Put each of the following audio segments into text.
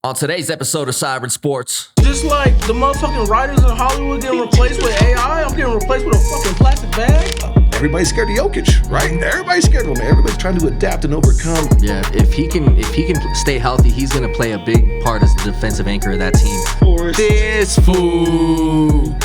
On today's episode of Siren Sports. Just like the motherfucking writers in Hollywood getting replaced with AI, I'm getting replaced with a fucking plastic bag. Everybody's scared of Jokic, right? Everybody's scared of him. Everybody's trying to adapt and overcome. Yeah, if he can stay healthy, he's gonna play a big part as the defensive anchor of that team. This fool.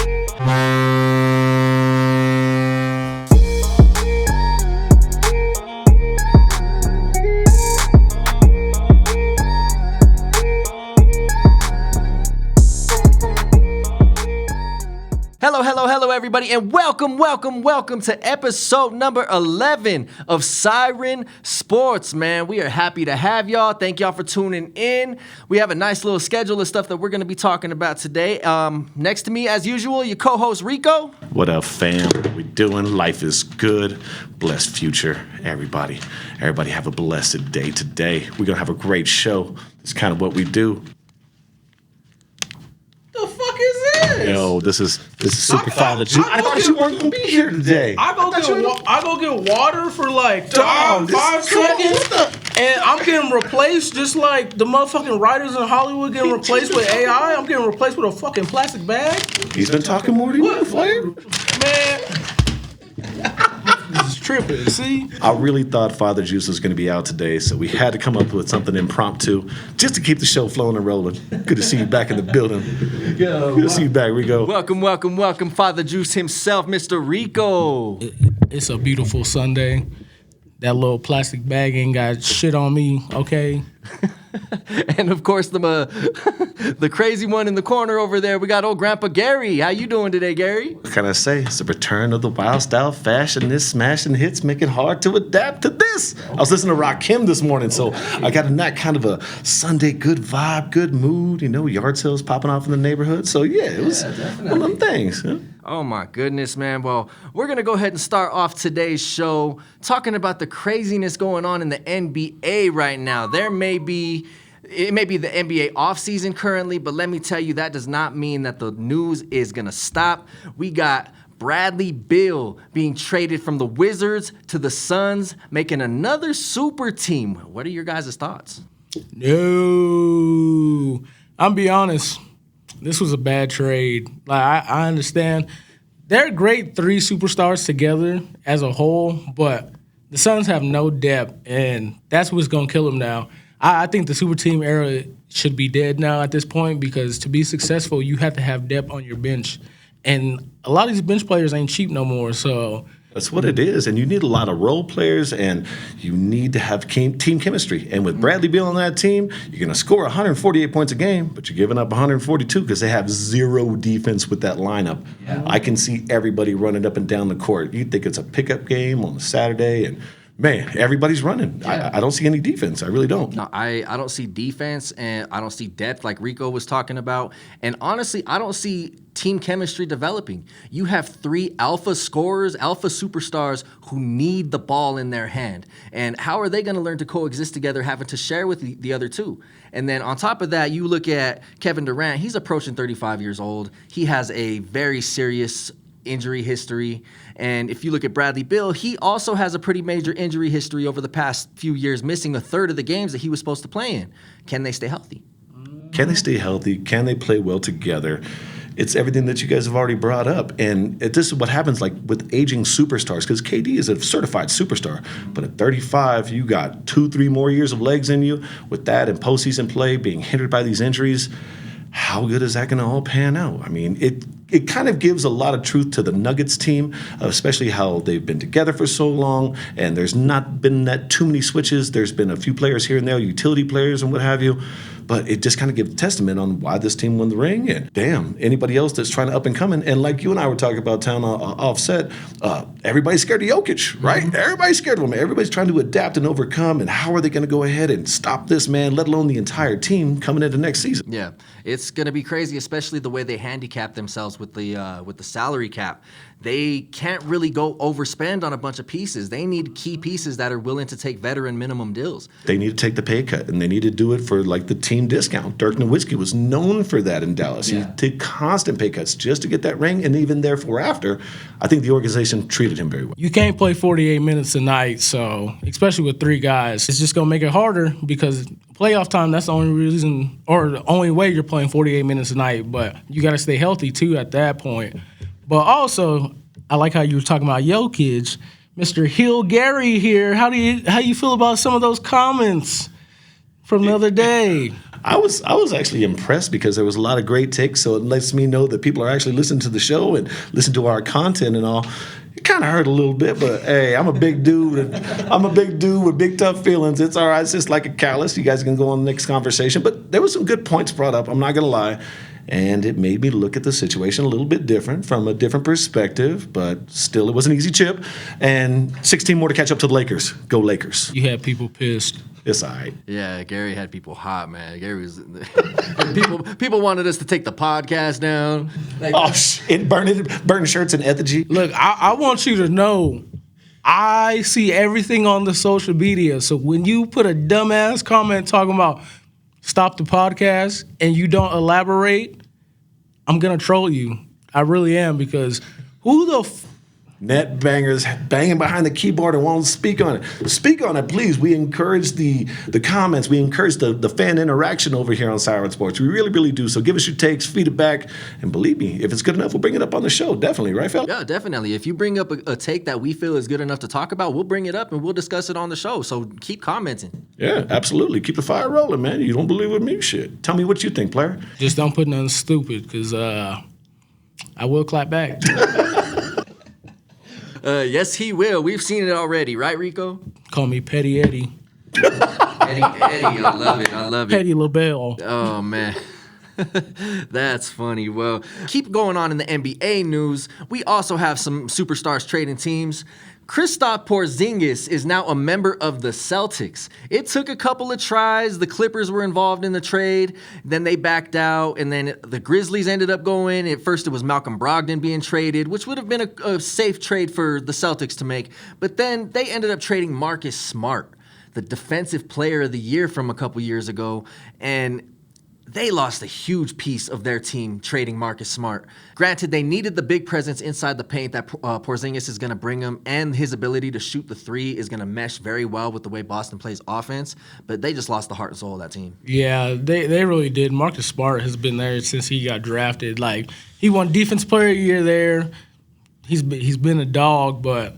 Hello, everybody, and welcome to episode number 11 of Siren Sports, man. We are happy to have y'all. Thank y'all for tuning in. We have a nice little schedule of stuff that we're going to be talking about today. Next to me, as usual, your co-host, Rico. What up, fam? What we doing? Life is good. Blessed future, everybody. Everybody have a blessed day today. We're going to have a great show. It's kind of what we do. The fuck is this? Yo, this is Super Father Juice. I thought you weren't gonna be here today. I go get water for like 5 seconds, and I'm getting replaced just like the motherfucking writers in Hollywood getting replaced with AI. I'm getting replaced with a fucking plastic bag. He's been talking more than you, Flair. Man. This is tripping, see? I really thought Father Juice was going to be out today, so we had to come up with something impromptu just to keep the show flowing and rolling. Good to see you back in the building. Good to see you back, Rico. Welcome, Father Juice himself, Mr. Rico. It's a beautiful Sunday. That little plastic bag ain't got shit on me, okay? And of course, the crazy one in the corner over there, we got old Grandpa Gary. How you doing today, Gary? What can I say? It's the return of the wild style fashion. This smashing hits make it hard to adapt to this. I was listening to Rakim this morning, so I got in that kind of a Sunday good vibe, good mood. You know, yard sales popping off in the neighborhood. So yeah, it was one of them things. Huh? Oh my goodness, man. Well, we're going to go ahead and start off today's show talking about the craziness going on in the NBA right now. It may be the NBA offseason currently, but let me tell you, that does not mean that the news is going to stop. We got Bradley Beal being traded from the Wizards to the Suns, making another super team. What are your guys' thoughts? No. I'm be honest. This was a bad trade. Like I understand they're great three superstars together as a whole, but the Suns have no depth, and that's what's going to kill them now. I think the super team era should be dead now at this point because to be successful, you have to have depth on your bench. And a lot of these bench players ain't cheap no more, so... That's what it is, and you need a lot of role players, and you need to have team chemistry. And with Bradley Beal on that team, you're going to score 148 points a game, but you're giving up 142 because they have zero defense with that lineup. Yeah. I can see everybody running up and down the court. You think it's a pickup game on a Saturday, and man, everybody's running. Yeah. I don't see any defense. I really don't. No, I don't see defense, and I don't see depth like Rico was talking about. And honestly, I don't see team chemistry developing. You have three alpha scorers, alpha superstars who need the ball in their hand. And how are they going to learn to coexist together, having to share with the other two? And then on top of that, you look at Kevin Durant. He's approaching 35 years old. He has a very serious injury history. And if you look at Bradley Beal, he also has a pretty major injury history over the past few years, missing a third of the games that he was supposed to play in. Can they stay healthy? Can they stay healthy? Can they play well together? It's everything that you guys have already brought up. And this is what happens like with aging superstars, because KD is a certified superstar. But at 35, you got 2-3 more years of legs in you. With that and postseason play, being hindered by these injuries, how good is that going to all pan out? I mean, it kind of gives a lot of truth to the Nuggets team, especially how they've been together for so long, and there's not been that too many switches. There's been a few players here and there, utility players and what have you, but it just kind of gives testament on why this team won the ring. And damn, anybody else that's trying to up and coming, and like you and I were talking about town offset, everybody's scared of Jokic, right? Mm-hmm. Everybody's scared of him. Everybody's trying to adapt and overcome, and how are they going to go ahead and stop this man, let alone the entire team coming into next season? Yeah, it's going to be crazy, especially the way they handicap themselves with the salary cap. They can't really go overspend on a bunch of pieces. They need key pieces that are willing to take veteran minimum deals. They need to take the pay cut, and they need to do it for like the team discount. Dirk Nowitzki was known for that in Dallas. Yeah. He took constant pay cuts just to get that ring, and even therefore after, I think the organization treated him very well. You can't play 48 minutes a night, so especially with three guys, it's just going to make it harder because playoff time, that's the only reason or the only way you're playing 48 minutes a night. But you got to stay healthy, too, at that point. But also, I like how you were talking about Jokic. Mr. Hill Gary here. How you feel about some of those comments from the other day? I was actually impressed because there was a lot of great takes, so it lets me know that people are actually listening to the show and listen to our content and all. It kind of hurt a little bit, but hey, I'm a big dude. I'm a big dude with big tough feelings. It's all right. It's just like a callus. You guys can go on the next conversation. But there were some good points brought up. I'm not gonna lie. And it made me look at the situation a little bit different from a different perspective, but still it was an easy chip. And 16 more to catch up to the Lakers. Go Lakers. You had people pissed. It's all right. Yeah, Gary had people hot, man. Gary was people wanted us to take the podcast down. Like, Burning shirts in effigy. Look, I want you to know, I see everything on the social media. So when you put a dumbass comment talking about stop the podcast and you don't elaborate, I'm going to troll you. I really am, because who the Net bangers banging behind the keyboard and won't speak on it. Speak on it, please. We encourage the comments. We encourage the fan interaction over here on Siren Sports. We really, really do. So give us your takes, feed it back, and believe me, if it's good enough, we'll bring it up on the show. Definitely, right, fella? Yeah, definitely. If you bring up a take that we feel is good enough to talk about, we'll bring it up and we'll discuss it on the show. So keep commenting. Yeah, absolutely. Keep the fire rolling, man. You don't believe with me? Shit. Tell me what you think, player. Just don't put nothing stupid, because I will clap back. Yes, he will. We've seen it already, right, Rico? Call me Petty Eddie. Eddie, I love it. I love it. Petty LaBelle. Oh, man. That's funny. Well, keep going on in the NBA news. We also have some superstars trading teams. Kristaps Porzingis is now a member of the Celtics. It took a couple of tries. The Clippers were involved in the trade. Then they backed out, and then the Grizzlies ended up going. At first, it was Malcolm Brogdon being traded, which would have been a safe trade for the Celtics to make. But then they ended up trading Marcus Smart, the Defensive Player of the Year from a couple years ago, and they lost a huge piece of their team trading Marcus Smart. Granted, they needed the big presence inside the paint that Porzingis is going to bring them, and his ability to shoot the three is going to mesh very well with the way Boston plays offense, but they just lost the heart and soul of that team. Yeah, they really did. Marcus Smart has been there since he got drafted. Like, he won Defense Player of the Year there. He's been a dog, but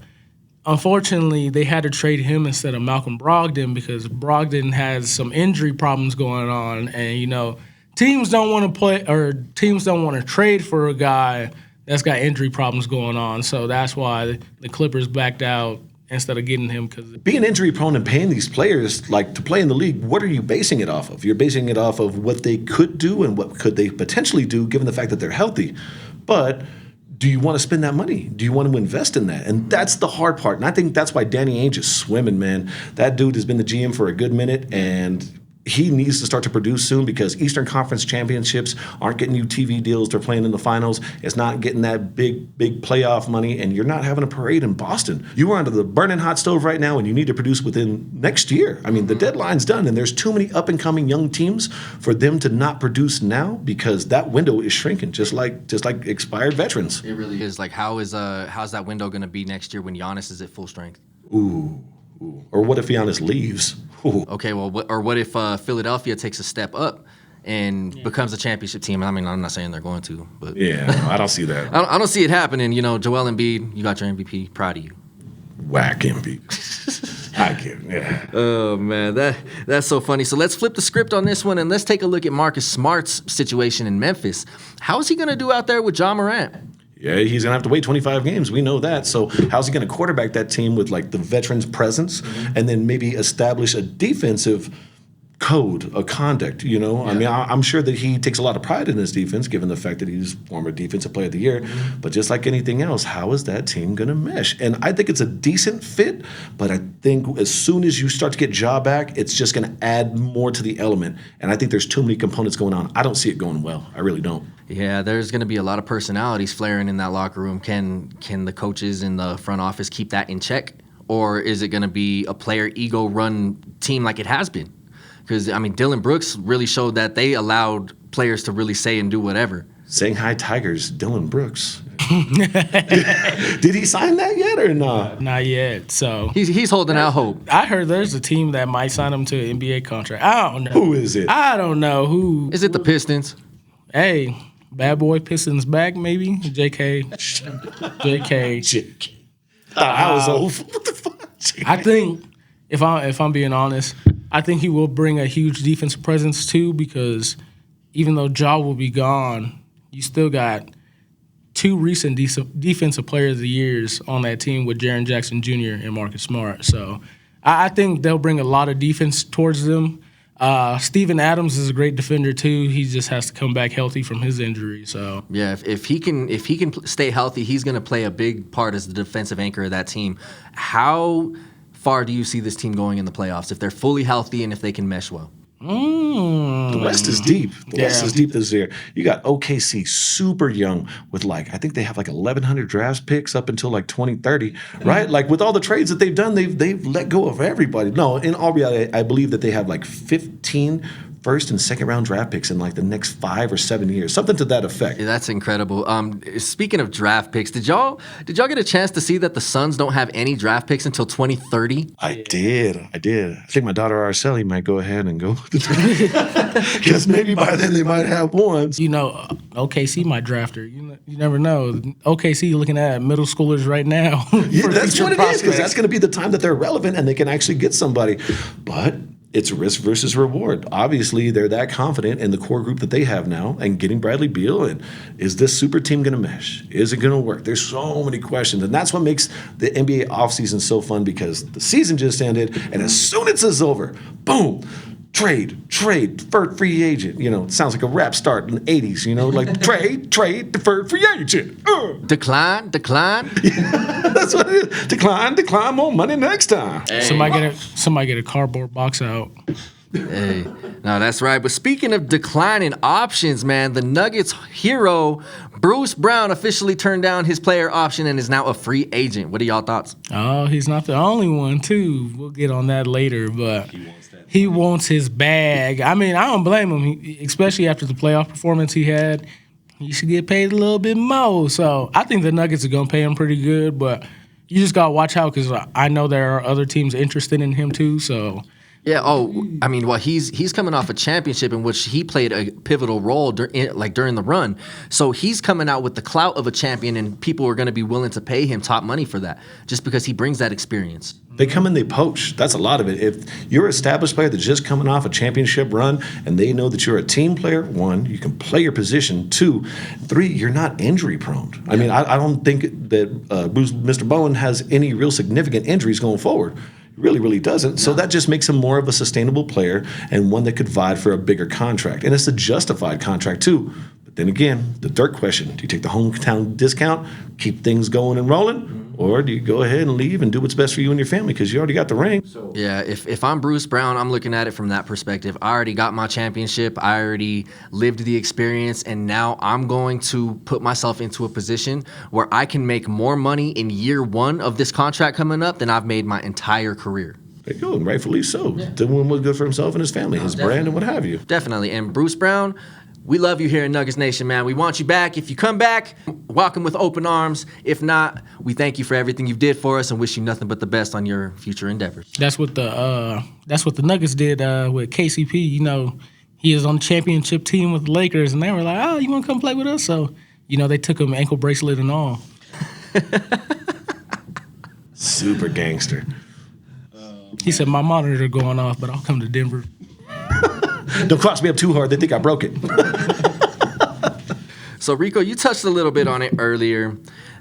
unfortunately, they had to trade him instead of Malcolm Brogdon, because Brogdon has some injury problems going on, and teams don't want to play, or teams don't want to trade for a guy that's got injury problems going on. So that's why the Clippers backed out instead of getting him. Because being injury prone and paying these players like to play in the league, what are you basing it off of? You're basing it off of what they could do and what could they potentially do, given the fact that they're healthy. But do you want to spend that money? Do you want to invest in that? And that's the hard part. And I think that's why Danny Ainge is swimming, man. That dude has been the GM for a good minute, and he needs to start to produce soon, because Eastern Conference championships aren't getting you TV deals. They're playing in the finals. It's not getting that big playoff money, and you're not having a parade in Boston. You are under the burning hot stove right now, and you need to produce within next year. I mean, the deadline's done, and there's too many up-and-coming young teams for them to not produce now, because that window is shrinking, just like expired veterans. It really is. Like, how's that window going to be next year when Giannis is at full strength? Ooh. Or what if Giannis leaves? Ooh. Okay, well, what if Philadelphia takes a step up and becomes a championship team? I mean, I'm not saying they're going to, but yeah, I don't see that. I don't see it happening. Joel Embiid, you got your MVP. Proud of you. Whack MVP. I get it. Yeah. Oh man, that's so funny. So let's flip the script on this one and let's take a look at Marcus Smart's situation in Memphis. How is he going to do out there with Ja Morant? Yeah, he's going to have to wait 25 games. We know that. So how's he going to quarterback that team with, like, the veterans' presence and then maybe establish a defensive code, a conduct, Yeah. I mean, I'm sure that he takes a lot of pride in his defense, given the fact that he's former Defensive Player of the Year. But just like anything else, how is that team going to mesh? And I think it's a decent fit, but I think as soon as you start to get Ja back, it's just going to add more to the element. And I think there's too many components going on. I don't see it going well. I really don't. Yeah, there's going to be a lot of personalities flaring in that locker room. Can the coaches in the front office keep that in check? Or is it going to be a player ego-run team like it has been? Because, I mean, Dylan Brooks really showed that they allowed players to really say and do whatever. Shanghai Tigers, Dylan Brooks. Did he sign that yet or not? Not yet. So He's holding out hope. I heard there's a team that might sign him to an NBA contract. I don't know. Who is it? I don't know who. Is it the Pistons? Hey, bad boy Pistons back maybe. JK. I was old. What the fuck? I think if I'm being honest, I think he will bring a huge defensive presence too, because even though Ja will be gone, you still got two recent defensive players of the years on that team with Jaren Jackson Jr. and Marcus Smart. So I think they'll bring a lot of defense towards them. Steven Adams is a great defender too. He just has to come back healthy from his injury. So Yeah, if he can stay healthy, he's going to play a big part as the defensive anchor of that team. How far do you see this team going in the playoffs if they're fully healthy and if they can mesh well? The West is deep. The West is deep this year. You got OKC super young with I think they have 1,100 draft picks up until 2030, right? Like with all the trades that they've done, they've let go of everybody. No, in all reality, I believe that they have 15 first and second round draft picks in the next 5 or 7 years, something to that effect. Yeah, that's incredible. Speaking of draft picks, did y'all get a chance to see that the Suns don't have any draft picks until 2030? I did. I think my daughter Araceli might go ahead and go because maybe by then they might have one. OKC might draft her. You never know. OKC looking at middle schoolers right now. Yeah, that's what it is, because that's going to be the time that they're relevant and they can actually get somebody. But it's risk versus reward. Obviously, they're that confident in the core group that they have now and getting Bradley Beal. And is this super team going to mesh? Is it going to work? There's so many questions. And that's what makes the NBA offseason so fun, because the season just ended. And as soon as it's over, boom, trade, deferred free agent. It sounds like a rap start in the 80s, trade, deferred free agent. Decline. That's what it is. Decline, more money next time. Hey. Somebody get a cardboard box out. Hey, no, that's right. But speaking of declining options, man, the Nuggets hero Bruce Brown officially turned down his player option and is now a free agent. What are y'all thoughts? Oh, he's not the only one, too. We'll get on that later, but he wants his bag. I mean, I don't blame him, especially after the playoff performance he had. He should get paid a little bit more. So I think the Nuggets are going to pay him pretty good, but you just got to watch out, because I know there are other teams interested in him, too, so... Yeah. He's coming off a championship in which he played a pivotal role during the run. So he's coming out with the clout of a champion, and people are going to be willing to pay him top money for that, just because he brings that experience. They come and they poach. That's a lot of it. If you're an established player that's just coming off a championship run and they know that you're a team player, 1, you can play your position. 2, 3, you're not injury prone. Yeah. I mean, I don't think that Mr. Bowen has any real significant injuries going forward. Really, really doesn't. No. So that just makes him more of a sustainable player and one that could vie for a bigger contract. And it's a justified contract, too. But then again, the dirt question, do you take the hometown discount, keep things going and rolling, or do you go ahead and leave and do what's best for you and your family because you already got the ring? So. Yeah, if I'm Bruce Brown, I'm looking at it from that perspective. I already got my championship. I already lived the experience, and now I'm going to put myself into a position where I can make more money in year 1 of this contract coming up than I've made my entire career. There you go, and rightfully so. Yeah. Doing what's good for himself and his family, his brand, and what have you. Definitely. And Bruce Brown, we love you here in Nuggets Nation, man. We want you back. If you come back, welcome with open arms. If not, we thank you for everything you did for us and wish you nothing but the best on your future endeavors. That's what the Nuggets did with KCP. He is on the championship team with the Lakers, and they were like, "Oh, you want to come play with us?" So, they took him ankle bracelet and all. Super gangster. He said, "My monitor going off, but I'll come to Denver." Don't cross me up too hard. They think I broke it. So, Rico, you touched a little bit on it earlier.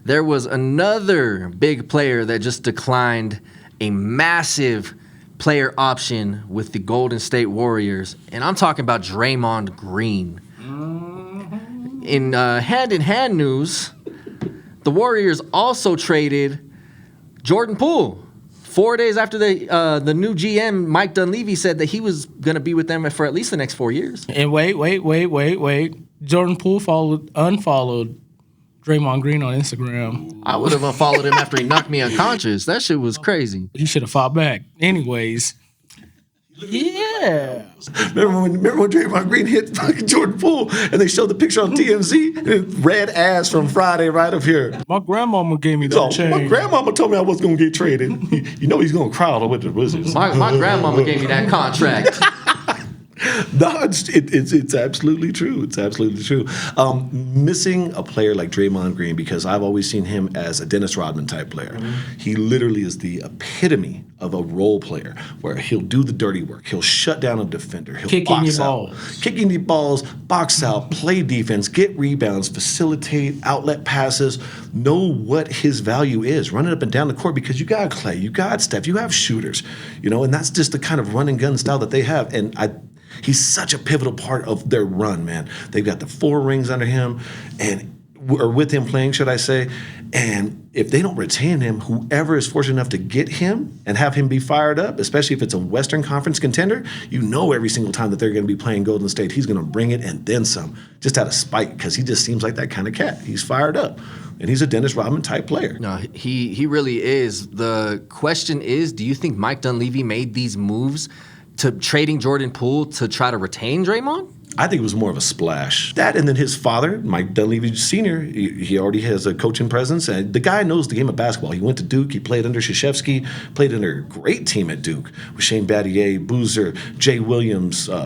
There was another big player that just declined a massive player option with the Golden State Warriors, and I'm talking about Draymond Green. In hand-in-hand news, the Warriors also traded Jordan Poole. 4 days after the new GM, Mike Dunleavy, said that he was going to be with them for at least the next 4 years. And wait. Jordan Poole unfollowed Draymond Green on Instagram. I would have unfollowed him after he knocked me unconscious. That shit was crazy. He should have fought back. Anyways, Yeah. Remember when Draymond Green hit fucking Jordan Poole and they showed the picture on TMZ? Red ass from Friday right up here. My grandmama gave me that So, chain. my grandmama told me I was going to get traded. You know he's going to cry all with the Wizards. My grandmama gave me that contract. No, it's absolutely true. It's absolutely true. Missing a player like Draymond Green, because I've always seen him as a Dennis Rodman type player. Mm-hmm. He literally is the epitome of a role player where he'll do the dirty work. He'll shut down a defender. He'll Kicking box the out. balls. Kicking the balls, box out, play defense, get rebounds, facilitate outlet passes, know what his value is, running up and down the court, because you got Clay, you got Steph, you have shooters, and that's just the kind of run and gun style that they have. And he's such a pivotal part of their run, man. They've got the 4 rings under him, or with him playing, should I say. And if they don't retain him, whoever is fortunate enough to get him and have him be fired up, especially if it's a Western Conference contender, every single time that they're going to be playing Golden State, he's going to bring it and then some, just out of spite, because he just seems like that kind of cat. He's fired up. And he's a Dennis Rodman type player. No, he really is. The question is, do you think Mike Dunleavy made these moves to trading Jordan Poole to try to retain Draymond? I think it was more of a splash. That, and then his father, Mike Dunleavy Sr., he already has a coaching presence. And the guy knows the game of basketball. He went to Duke. He played under Krzyzewski, played under a great team at Duke with Shane Battier, Boozer, Jay Williams, J.J.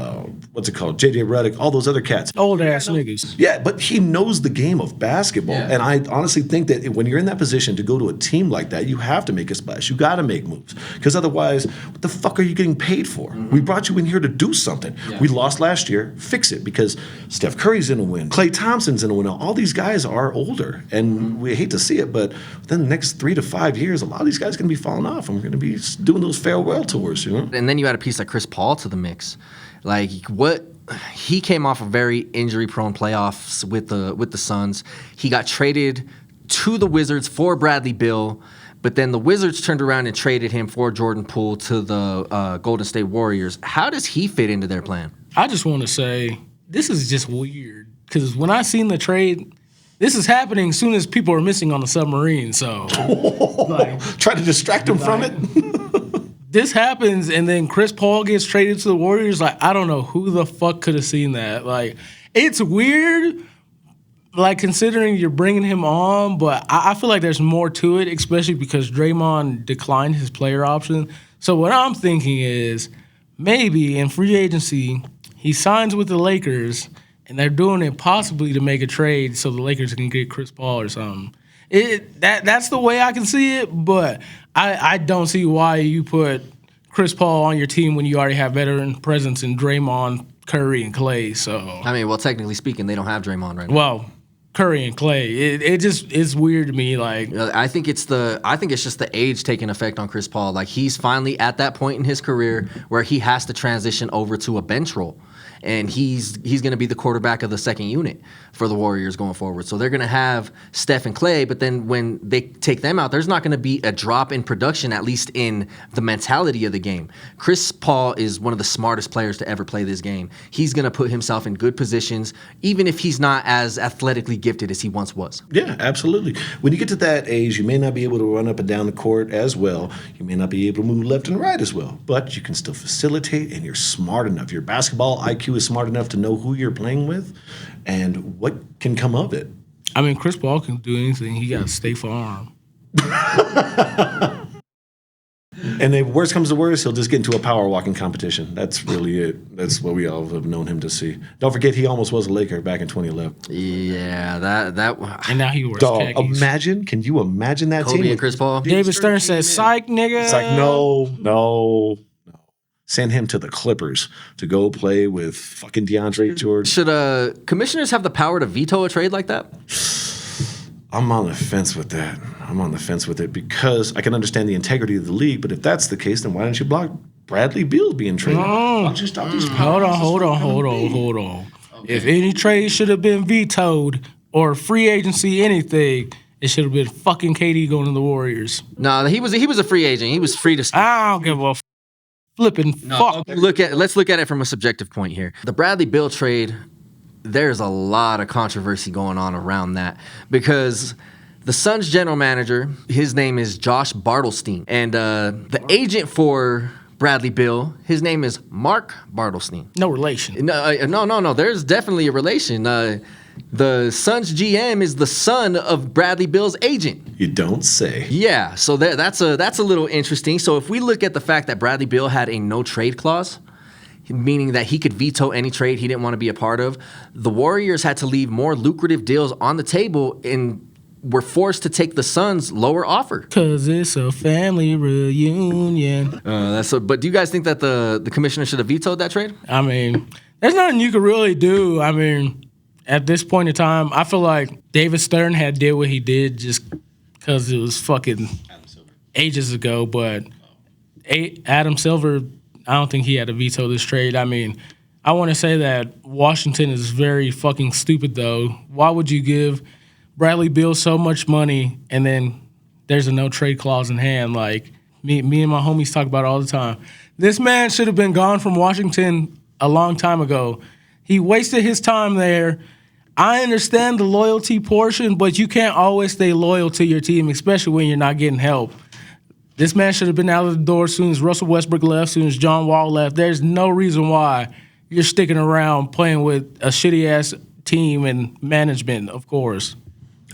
Redick, all those other cats. Old ass niggas. Yeah, but he knows the game of basketball. Yeah. And I honestly think that when you're in that position to go to a team like that, you have to make a splash. You got to make moves. Because otherwise, what the fuck are you getting paid for? Mm-hmm. We brought you in here to do something. Yeah. We lost last year. Fix it, because Steph Curry's in a win. Klay Thompson's in a win. All these guys are older, and we hate to see it, but within the next 3 to 5 years, a lot of these guys are going to be falling off, and we're going to be doing those farewell tours, And then you add a piece like Chris Paul to the mix. Like, he came off a very injury-prone playoffs with the Suns. He got traded to the Wizards for Bradley Beal, but then the Wizards turned around and traded him for Jordan Poole to the Golden State Warriors. How does he fit into their plan? I just want to say, this is just weird, because when I seen the trade, this is happening as soon as people are missing on the submarine, so. Try to distract them from it? This happens, and then Chris Paul gets traded to the Warriors. I don't know who the fuck could have seen that. It's weird, considering you're bringing him on, but I feel like there's more to it, especially because Draymond declined his player option. So what I'm thinking is, maybe in free agency, he signs with the Lakers, and they're doing it possibly to make a trade so the Lakers can get Chris Paul or something. That's the way I can see it, but I don't see why you put Chris Paul on your team when you already have veteran presence in Draymond, Curry, and Clay. So technically speaking, they don't have Draymond right now. Well, Curry and Clay. It's weird to me. I think it's just the age taking effect on Chris Paul. He's finally at that point in his career where he has to transition over to a bench role. And he's going to be the quarterback of the second unit for the Warriors going forward. So they're going to have Steph and Clay, but then when they take them out, there's not going to be a drop in production, at least in the mentality of the game. Chris Paul is one of the smartest players to ever play this game. He's going to put himself in good positions, even if he's not as athletically gifted as he once was. Yeah, absolutely. When you get to that age, you may not be able to run up and down the court as well. You may not be able to move left and right as well, but you can still facilitate, and you're smart enough. Your basketball IQ is smart enough to know who you're playing with and what can come of it. Chris Paul can do anything. He got State Farm. And if worst comes to worst, he'll just get into a power walking competition. That's really it. That's what we all have known him to see. Don't forget, he almost was a Laker back in 2011. Yeah, that. And now he wears khakis. Can you imagine that Kobe team? and Chris Paul? David Stern says, psych, nigga. It's like, no. Send him to the Clippers to go play with fucking DeAndre Jordan. Should commissioners have the power to veto a trade like that? I'm on the fence with that. Because I can understand the integrity of the league, but if that's the case, then why don't you block Bradley Beal being traded? Hold on. Okay. If any trade should have been vetoed or free agency anything, it should have been fucking KD going to the Warriors. No, he was a free agent. He was free to. I don't give a flipping fuck. Let's look at it from a subjective point here. The Bradley Beal trade, there's a lot of controversy going on around that because the Suns general manager, his name is Josh Bartelstein, and the agent for Bradley Beal. His name is Mark Bartelstein. No relation. No. There's definitely a relation. The Suns GM is the son of Bradley Beal's agent. You don't say. Yeah, so that's a little interesting. So if we look at the fact that Bradley Beal had a no trade clause, meaning that he could veto any trade he didn't want to be a part of, the Warriors had to leave more lucrative deals on the table and were forced to take the Suns' lower offer. Because it's a family reunion. But do you guys think that the commissioner should have vetoed that trade? I mean, there's nothing you could really do. I mean, at this point in time, I feel like David Stern did what he did just because it was fucking ages ago. But Adam Silver, I don't think he had to veto this trade. I mean, I want to say that Washington is very fucking stupid, though. Why would you give Bradley Beal so much money and then there's a no trade clause in hand? Like, me and my homies talk about it all the time. This man should have been gone from Washington a long time ago. He wasted his time there. I understand the loyalty portion, but you can't always stay loyal to your team, especially when you're not getting help. This man should have been out of the door as soon as Russell Westbrook left, as soon as John Wall left. There's no reason why you're sticking around playing with a shitty-ass team and management, of course.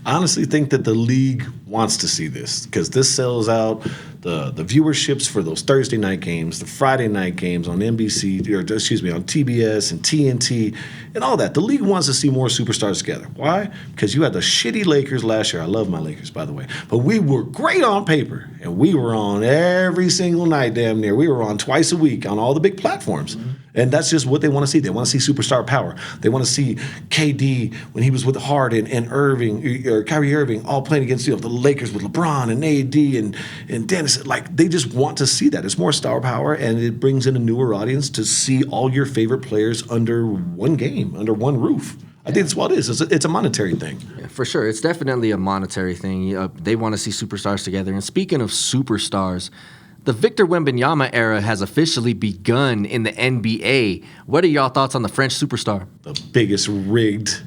I honestly think that the league wants to see this because this sells out the viewerships for those Thursday night games, the Friday night games on NBC, on TBS and TNT and all that. The league wants to see more superstars together. Why? Because you had the shitty Lakers last year. I love my Lakers, by the way. But we were great on paper, and we were on every single night damn near. We were on twice a week on all the big platforms. Mm-hmm. And that's just what they want to see. They want to see superstar power. They want to see KD when he was with Harden and Irving or Kyrie Irving all playing against the Lakers with LeBron and AD and Dennis. Like, they just want to see that. It's more star power, and it brings in a newer audience to see all your favorite players under one game, under one roof. I think that's what it is. It's a monetary thing. Yeah, for sure. It's definitely a monetary thing. They want to see superstars together. And speaking of superstars, the Victor Wembanyama era has officially begun in the NBA. What are y'all thoughts on the French superstar? The biggest rigged.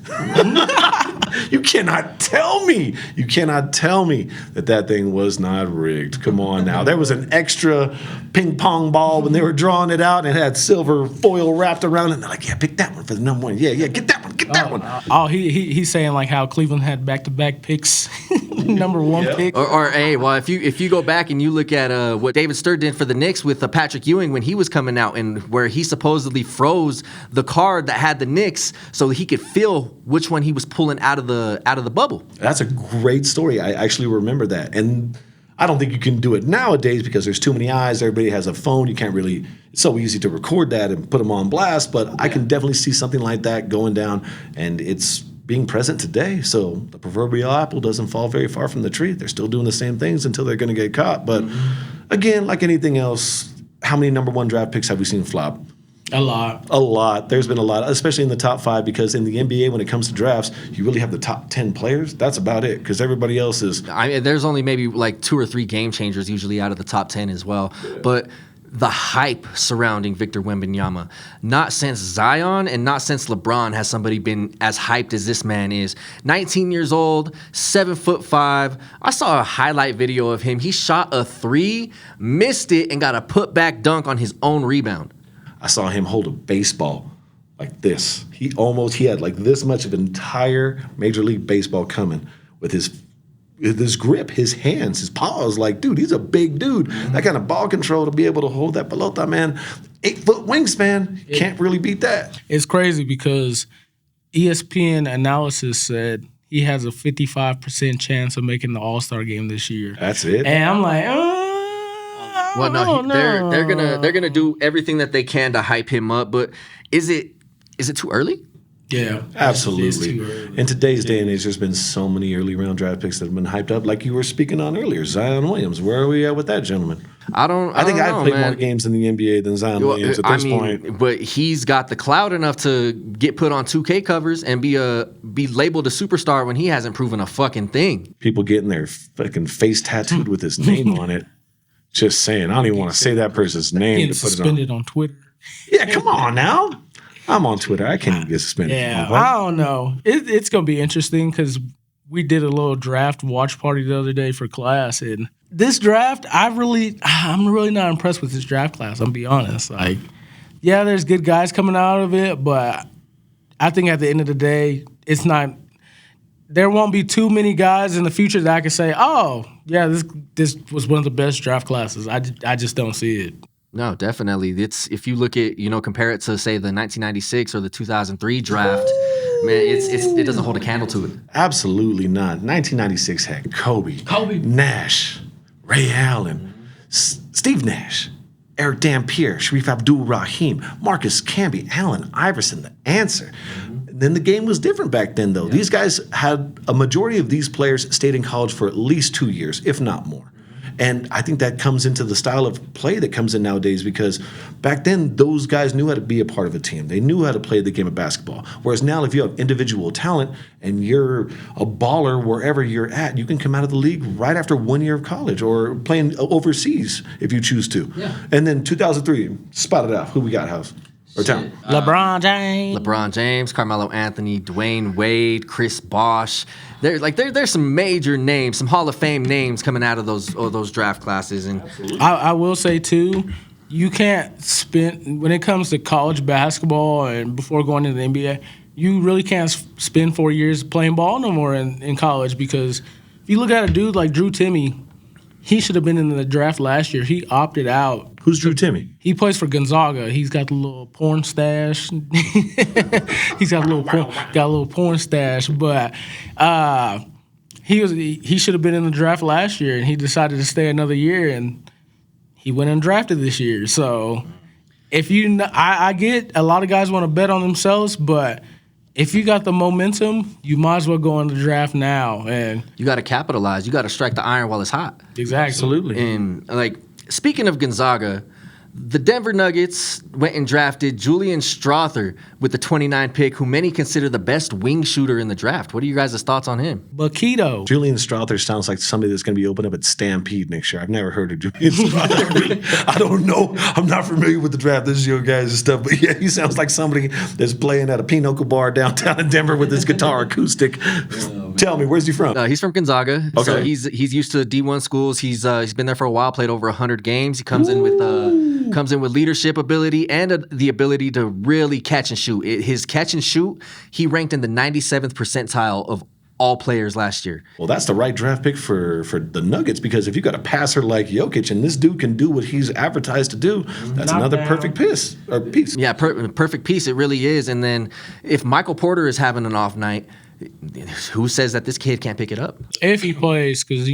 You cannot tell me that thing was not rigged. Come on now. There was an extra ping pong ball when they were drawing it out and it had silver foil wrapped around it. And they're like, yeah, pick that one for the number one. Yeah, get that one. He's saying like how Cleveland had back-to-back picks, number one pick. Or if you go back and you look at what David Stern did for the Knicks with Patrick Ewing when he was coming out and where he supposedly froze the card that had the Knicks so he could feel which one he was pulling out of the bubble. That's a great story. I actually remember that. And I don't think you can do it nowadays because there's too many eyes. Everybody has a phone. You can't really – it's so easy to record that and put them on blast. But I can definitely see something like that going down, and it's being present today. So the proverbial apple doesn't fall very far from the tree. They're still doing the same things until they're going to get caught. But, again, like anything else, how many number one draft picks have we seen flop? A lot. A lot. There's been a lot, especially in the top 5, because in the NBA, when it comes to drafts, you really have the top 10 players. That's about it, because everybody else is. There's only maybe like 2 or 3 game changers usually out of the top 10 as well. Yeah. But the hype surrounding Victor Wembanyama, not since Zion and not since LeBron has somebody been as hyped as this man is. 19 years old, 7'5". I saw a highlight video of him. He shot a 3, missed it, and got a putback dunk on his own rebound. I saw him hold a baseball like this. He had like this much of entire Major League Baseball coming with his grip, his hands, his paws. Like, dude, he's a big dude. That kind of ball control to be able to hold that pelota, man. 8-foot wingspan. Can't really beat that. It's crazy because ESPN analysis said he has a 55% chance of making the All-Star game this year. That's it. And I'm like, well, no, they're gonna do everything that they can to hype him up. But is it too early? Yeah, absolutely. In today's day and age, there's been so many early round draft picks that have been hyped up. Like you were speaking on earlier, Zion Williams. Where are we at with that gentleman? I think I've played more games in the NBA than Zion Williams at this point. But he's got the clout enough to get put on 2K covers and be labeled a superstar when he hasn't proven a fucking thing. People getting their fucking face tattooed with his name on it. Just saying, I don't even want to say that person's name. Getting suspended on Twitter. Yeah, come on now. I'm on Twitter. I can't even get suspended. Yeah, I don't know. It's going to be interesting because we did a little draft watch party the other day for class, and this draft, I'm really not impressed with this draft class. I'm be honest. Like, yeah, there's good guys coming out of it, but I think at the end of the day, it's not. There won't be too many guys in the future that I can say, oh, yeah, this was one of the best draft classes. I just don't see it. No, definitely. It's if you look at, compare it to say the 1996 or the 2003 draft, man, it doesn't hold a candle to it. Absolutely not. 1996 had Kobe, Nash, Ray Allen, Steve Nash, Eric Dampier, Sharif Abdul-Rahim, Marcus Camby, Allen Iverson, the answer. Then the game was different back then, though. Yeah. These guys had a majority of these players stayed in college for at least 2 years, if not more. And I think that comes into the style of play that comes in nowadays because back then, those guys knew how to be a part of a team. They knew how to play the game of basketball. Whereas now, if you have individual talent and you're a baller wherever you're at, you can come out of the league right after 1 year of college or playing overseas if you choose to. Yeah. And then 2003, spot it out. Who we got, House? Or town? LeBron James, Carmelo Anthony, Dwayne Wade, Chris Bosh. There's some major names, some Hall of Fame names coming out of those draft classes. And I will say too, you can't spend when it comes to college basketball and before going into the NBA, you really can't spend 4 years playing ball no more in college because if you look at a dude like Drew Timme, he should have been in the draft last year. He opted out. Who's Drew Timme? He plays for Gonzaga. He's got the little porn stash. He's got a little porn stash. But he should have been in the draft last year, and he decided to stay another year, and he went undrafted this year. So I get a lot of guys want to bet on themselves, but if you got the momentum, you might as well go in the draft now. And you got to capitalize. You got to strike the iron while it's hot. Exactly. Absolutely. And speaking of Gonzaga, the Denver Nuggets went and drafted Julian Strawther with the 29 pick, who many consider the best wing shooter in the draft. What are you guys' thoughts on him? Bakito. Julian Strawther sounds like somebody that's going to be open up at Stampede next year. I've never heard of Julian Strawther. I don't know. I'm not familiar with the draft. This is your guys' stuff. But yeah, he sounds like somebody that's playing at a Pinocchio bar downtown in Denver with his guitar acoustic. Tell me, where's he from? He's from Gonzaga. Okay. So he's used to D1 schools. He's been there for a while, played over 100 games. He comes in with leadership ability and the ability to really catch and shoot. His catch and shoot, he ranked in the 97th percentile of all players last year. Well, that's the right draft pick for the Nuggets because if you got a passer like Jokic and this dude can do what he's advertised to do, that's another perfect piece. Yeah, perfect piece. It really is. And then if Michael Porter is having an off night, who says that this kid can't pick it up? If he plays, because,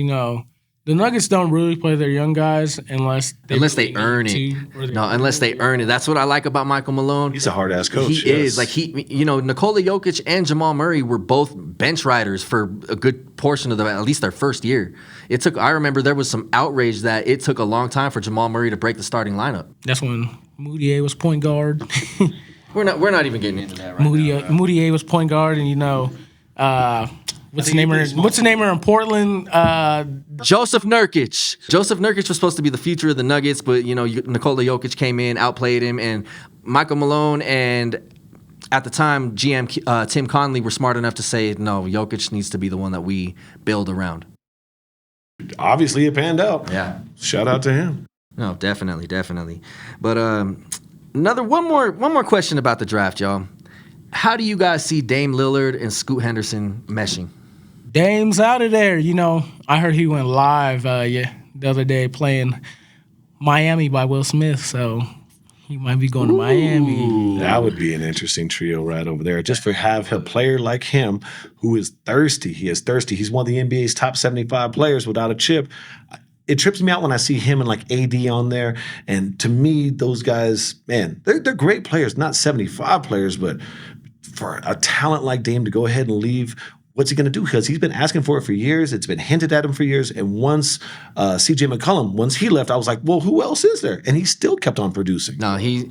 the Nuggets don't really play their young guys unless they earn it. Unless they earn it. That's what I like about Michael Malone. He's a hard-ass coach. He is. Nikola Jokic and Jamal Murray were both bench riders for a good portion of at least their first year. I remember there was some outrage that it took a long time for Jamal Murray to break the starting lineup. That's when Moutier was point guard. We're not even getting into that right now. Moutier was point guard, and what's the name in Portland? Joseph Nurkic. Joseph Nurkic was supposed to be the future of the Nuggets, but Nikola Jokic came in, outplayed him, and Michael Malone and at the time GM Tim Conley were smart enough to say, no, Jokic needs to be the one that we build around. Obviously, it panned out. Yeah, shout out to him. No, definitely. But one more question about the draft, y'all. How do you guys see Dame Lillard and Scoot Henderson meshing? Dame's out of there. I heard he went live the other day playing Miami by Will Smith, so he might be going to Miami. That would be an interesting trio right over there. Just for have a player like him who is thirsty. He is thirsty. He's one of the NBA's top 75 players without a chip. It trips me out when I see him and AD on there. And to me, those guys, man, they're great players, not 75 players, but for a talent like Dame to go ahead and leave, what's he going to do? Because he's been asking for it for years. It's been hinted at him for years. And once C.J. McCollum, once he left, I was like, well, who else is there? And he still kept on producing. No, he's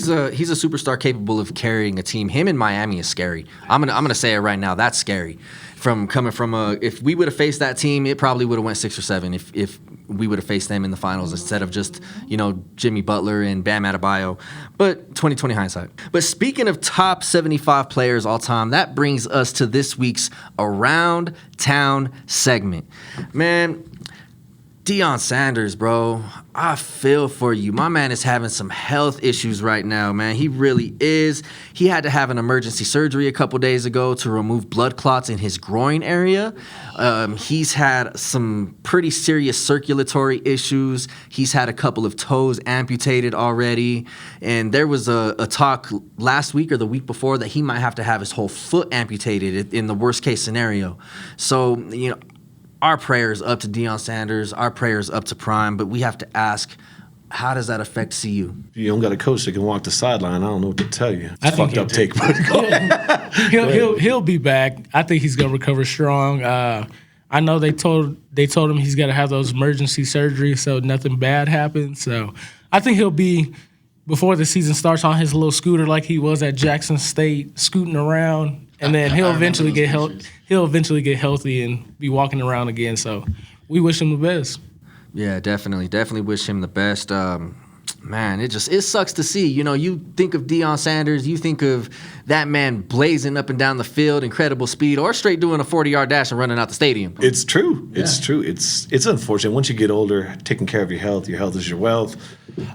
a superstar capable of carrying a team. Him in Miami is scary. I'm gonna say it right now. That's scary. If we would have faced that team, it probably would have went 6 or 7 if we would have faced them in the finals instead of just, Jimmy Butler and Bam Adebayo. But 20/20 hindsight. But speaking of top 75 players all time, that brings us to this week's Around Town segment. Man, Deion Sanders, bro, I feel for you. My man is having some health issues right now, man. He really is. He had to have an emergency surgery a couple days ago to remove blood clots in his groin area. He's had some pretty serious circulatory issues. He's had a couple of toes amputated already. And there was a talk last week or the week before that he might have to have his whole foot amputated in the worst case scenario. So, our prayers up to Deion Sanders, our prayers up to Prime, but we have to ask, how does that affect CU? You don't got a coach that can walk the sideline. I don't know what to tell you. It's I think fucked up take. But go ahead. He'll be back. I think he's gonna recover strong. I know they told him he's got to have those emergency surgeries so nothing bad happens. So I think he'll be, before the season starts, on his little scooter like he was at Jackson State, scooting around, and then he'll eventually get healthy. He'll eventually get healthy and be walking around again. So we wish him the best. Yeah, definitely wish him the best. Man, it sucks to see. You think of Deion Sanders, you think of that man blazing up and down the field, incredible speed, or straight doing a 40-yard dash and running out the stadium. It's true. It's true. It's unfortunate. Once you get older, taking care of your health is your wealth.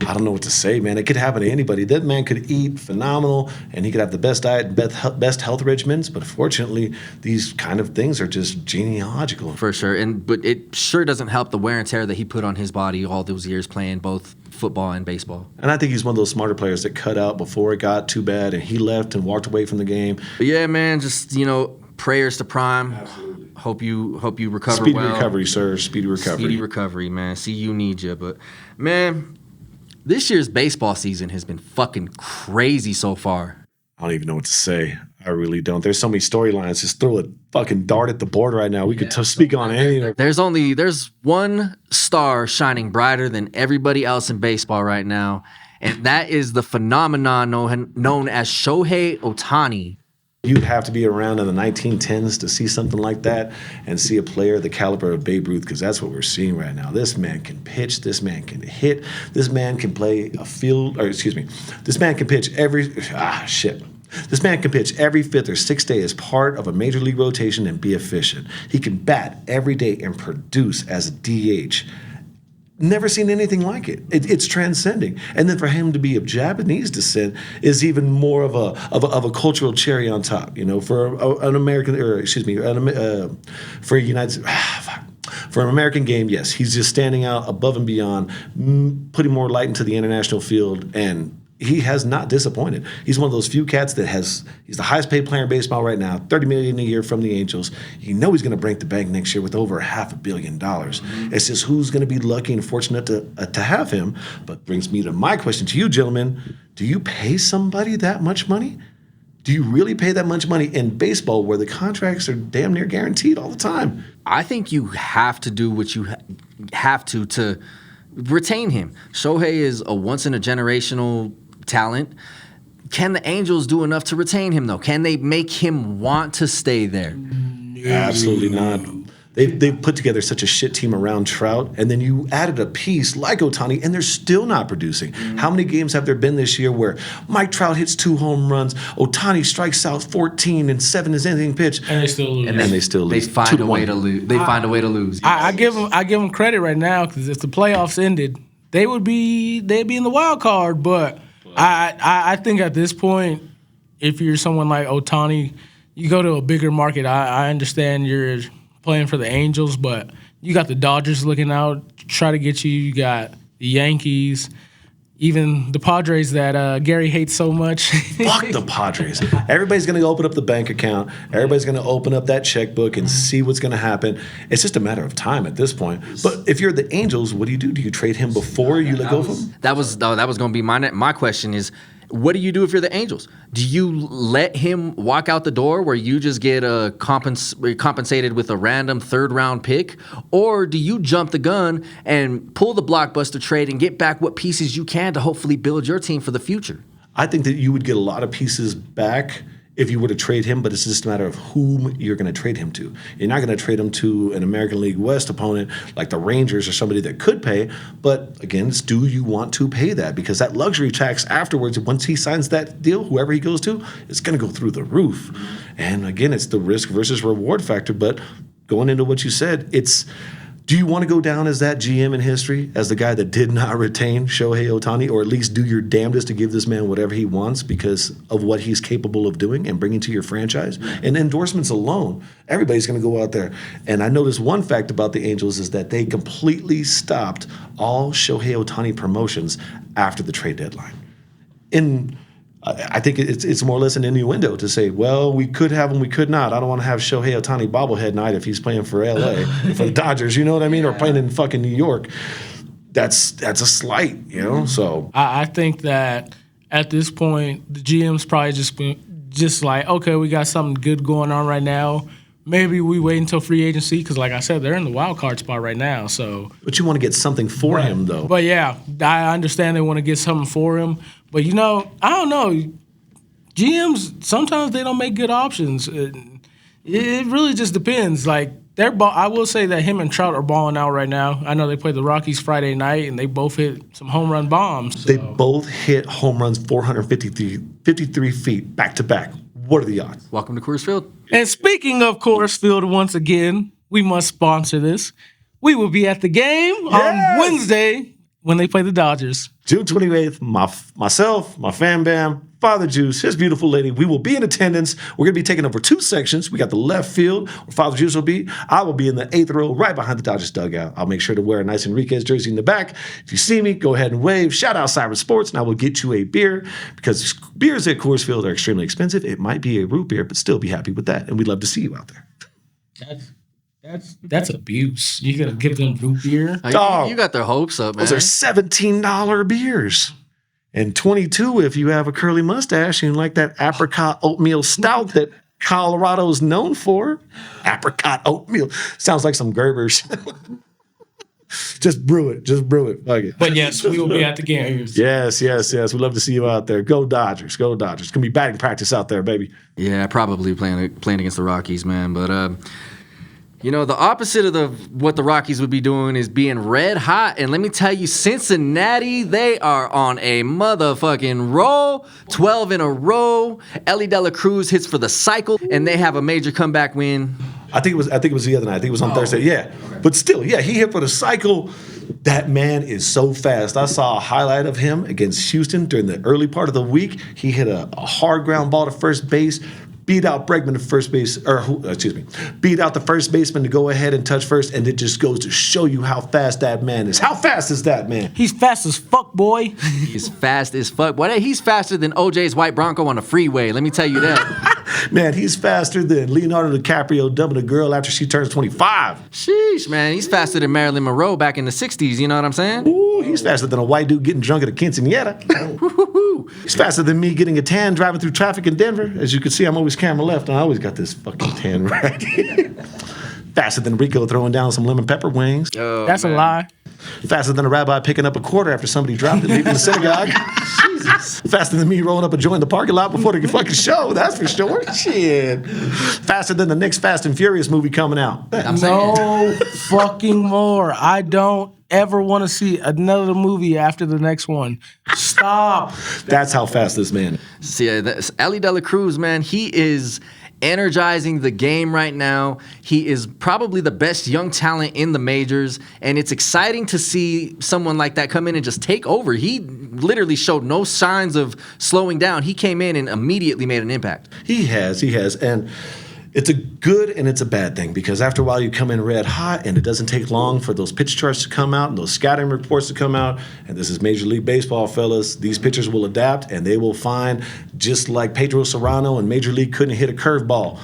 I don't know what to say, man. It could happen to anybody. That man could eat phenomenal, and he could have the best diet, best health regimens, but fortunately, these kind of things are just genealogical. For sure. But it sure doesn't help the wear and tear that he put on his body all those years playing both football and baseball. And I think he's one of those smarter players that cut out before it got too bad, and he left and walked away from the game. But yeah, man, just, prayers to Prime. Absolutely. Hope you recover Speedy well. recovery, sir. Speedy recovery. Speedy recovery, man. CU needs you. But, man, this year's baseball season has been fucking crazy so far. I don't even know what to say. I really don't. There's so many storylines. Just throw a fucking dart at the board right now. We could speak on any of it. There's one star shining brighter than everybody else in baseball right now, and that is the phenomenon known as Shohei Ohtani. You'd have to be around in the 1910s to see something like that and see a player the caliber of Babe Ruth, because that's what we're seeing right now. This man can pitch. This man can hit. This man can play a field, or excuse me, this man can pitch This man can pitch every fifth or sixth day as part of a major league rotation and be efficient. He can bat every day and produce as a DH. Never seen anything like it. It's transcending. And then for him to be of Japanese descent is even more of a cultural cherry on top. For an American, or excuse me, for a United. For an American game, yes, he's just standing out above and beyond, putting more light into the international field, and he has not disappointed. He's one of those few cats that he's the highest paid player in baseball right now, $30 million a year from the Angels. He's going to break the bank next year with over $500 million. It's just who's going to be lucky and fortunate to have him. But brings me to my question to you, gentlemen. Do you pay somebody that much money? Do you really pay that much money in baseball where the contracts are damn near guaranteed all the time? I think you have to do what you have to retain him. Shohei is a once-in-a-generational talent. Can the Angels do enough to retain him, though? Can they make him want to stay there? Absolutely not. They've put together such a shit team around Trout, and then you added a piece like Ohtani, and they're still not producing. How many games have there been this year where Mike Trout hits 2 home runs, Ohtani strikes out 14, and 7 is anything pitched, And they still lose. and they still lose? They find a way to lose. They find a way to lose. I give them credit right now, because if the playoffs ended, they'd be in the wild card. But I think at this point, if you're someone like Ohtani, you go to a bigger market. I understand you're playing for the Angels, but you got the Dodgers looking out, try to get you. You got the Yankees, even the Padres that Gary hates so much. Fuck the Padres. Everybody's going to open up the bank account. Everybody's going to open up that checkbook and see what's going to happen. It's just a matter of time at this point. But if you're the Angels, what do? Do you trade him before you let go of him? That was going to be my question is, what do you do if you're the Angels? Do you let him walk out the door where you just get compensated with a random third-round pick? Or do you jump the gun and pull the blockbuster trade and get back what pieces you can to hopefully build your team for the future? I think that you would get a lot of pieces back if you were to trade him, but it's just a matter of whom you're going to trade him to. You're not going to trade him to an American League West opponent like the Rangers or somebody that could pay. But again, it's do you want to pay that? Because that luxury tax afterwards, once he signs that deal, whoever he goes to, it's going to go through the roof. And again, it's the risk versus reward factor. But going into what you said, Do you want to go down as that GM in history, as the guy that did not retain Shohei Ohtani, or at least do your damnedest to give this man whatever he wants because of what he's capable of doing and bringing to your franchise? And endorsements alone, everybody's going to go out there. And I noticed one fact about the Angels is that they completely stopped all Shohei Ohtani promotions after the trade deadline. I think it's more or less an innuendo to say, well, we could have him, we could not. I don't want to have Shohei Ohtani bobblehead night if he's playing for LA, for the Dodgers, you know what I mean, or playing in fucking New York. That's a slight, you know. So I think that at this point, the GM's probably just like, okay, we got something good going on right now. Maybe we wait until free agency because, like I said, they're in the wild card spot right now. So, but you want to get something for him, though. But yeah, I understand they want to get something for him. But I don't know. GMs sometimes they don't make good options. It really just depends. Like I will say that him and Trout are balling out right now. I know they played the Rockies Friday night and they both hit some home run bombs. So. They both hit home runs 453 feet back to back. What are the odds? Welcome to Coors Field. And speaking of Coors Field, once again, we must sponsor this. We will be at the game on Wednesday when they play the Dodgers. June 28th, myself, my fam bam, Father Juice, his beautiful lady, we will be in attendance. We're going to be taking over 2 sections. We got the left field where Father Juice will be. I will be in the 8th row right behind the Dodgers dugout. I'll make sure to wear a nice Enriquez jersey in the back. If you see me, go ahead and wave. Shout out Siren Sports, and I will get you a beer because beers at Coors Field are extremely expensive. It might be a root beer, but still be happy with that, and we'd love to see you out there. That's abuse. You gotta give them root beer. You got their hopes up, man. Those are $17 beers. And $22 if you have a curly mustache and like that apricot oatmeal stout that Colorado's known for. Apricot oatmeal. Sounds like some Gerber's. Just brew it. Fuck it. But yes, we will be at the game. Yes. We'd love to see you out there. Go Dodgers. It's going to be batting practice out there, baby. Yeah, probably playing against the Rockies, man. But the opposite of what the Rockies would be doing is being red hot. And let me tell you, Cincinnati, they are on a motherfucking roll. 12 in a row. Ellie De La Cruz hits for the cycle, and they have a major comeback win. I think it was the other night. I think it was on Thursday. Yeah. Okay. But still, he hit for the cycle. That man is so fast. I saw a highlight of him against Houston during the early part of the week. He hit a hard ground ball to first base. Beat out Bregman to first base, beat out the first baseman to go ahead and touch first, and it just goes to show you how fast that man is. How fast is that man? He's fast as fuck, boy. He's fast as fuck. Boy, he's faster than OJ's white Bronco on a freeway. Let me tell you that. Man, he's faster than Leonardo DiCaprio dumping a girl after she turns 25. Sheesh, man. He's faster than Marilyn Monroe back in the 60s. You know what I'm saying? Ooh, he's faster than a white dude getting drunk at a quinceañera. He's faster than me getting a tan driving through traffic in Denver. As you can see, I'm always camera left, and I always got this fucking tan right. Faster than RICO throwing down some lemon pepper wings. Oh, that's man. A lie. Faster than a rabbi picking up a quarter after somebody dropped it leaving the synagogue. Jesus. Faster than me rolling up a joint in the parking lot before the fucking show, that's for sure. Shit. Faster than the next Fast and Furious movie coming out. No fucking more. I don't ever want to see another movie after the next one. Stop. That's how fast this man is. See, Ellie De La Cruz, man, he is energizing the game right now. He is probably the best young talent in the majors, and it's exciting to see someone like that come in and just take over. He literally showed no signs of slowing down. He came in and immediately made an impact. He has, and it's a good and it's a bad thing because after a while you come in red hot and it doesn't take long for those pitch charts to come out and those scouting reports to come out. And this is Major League Baseball, fellas. These pitchers will adapt and they will find, just like Pedro Serrano in Major League couldn't hit a curveball.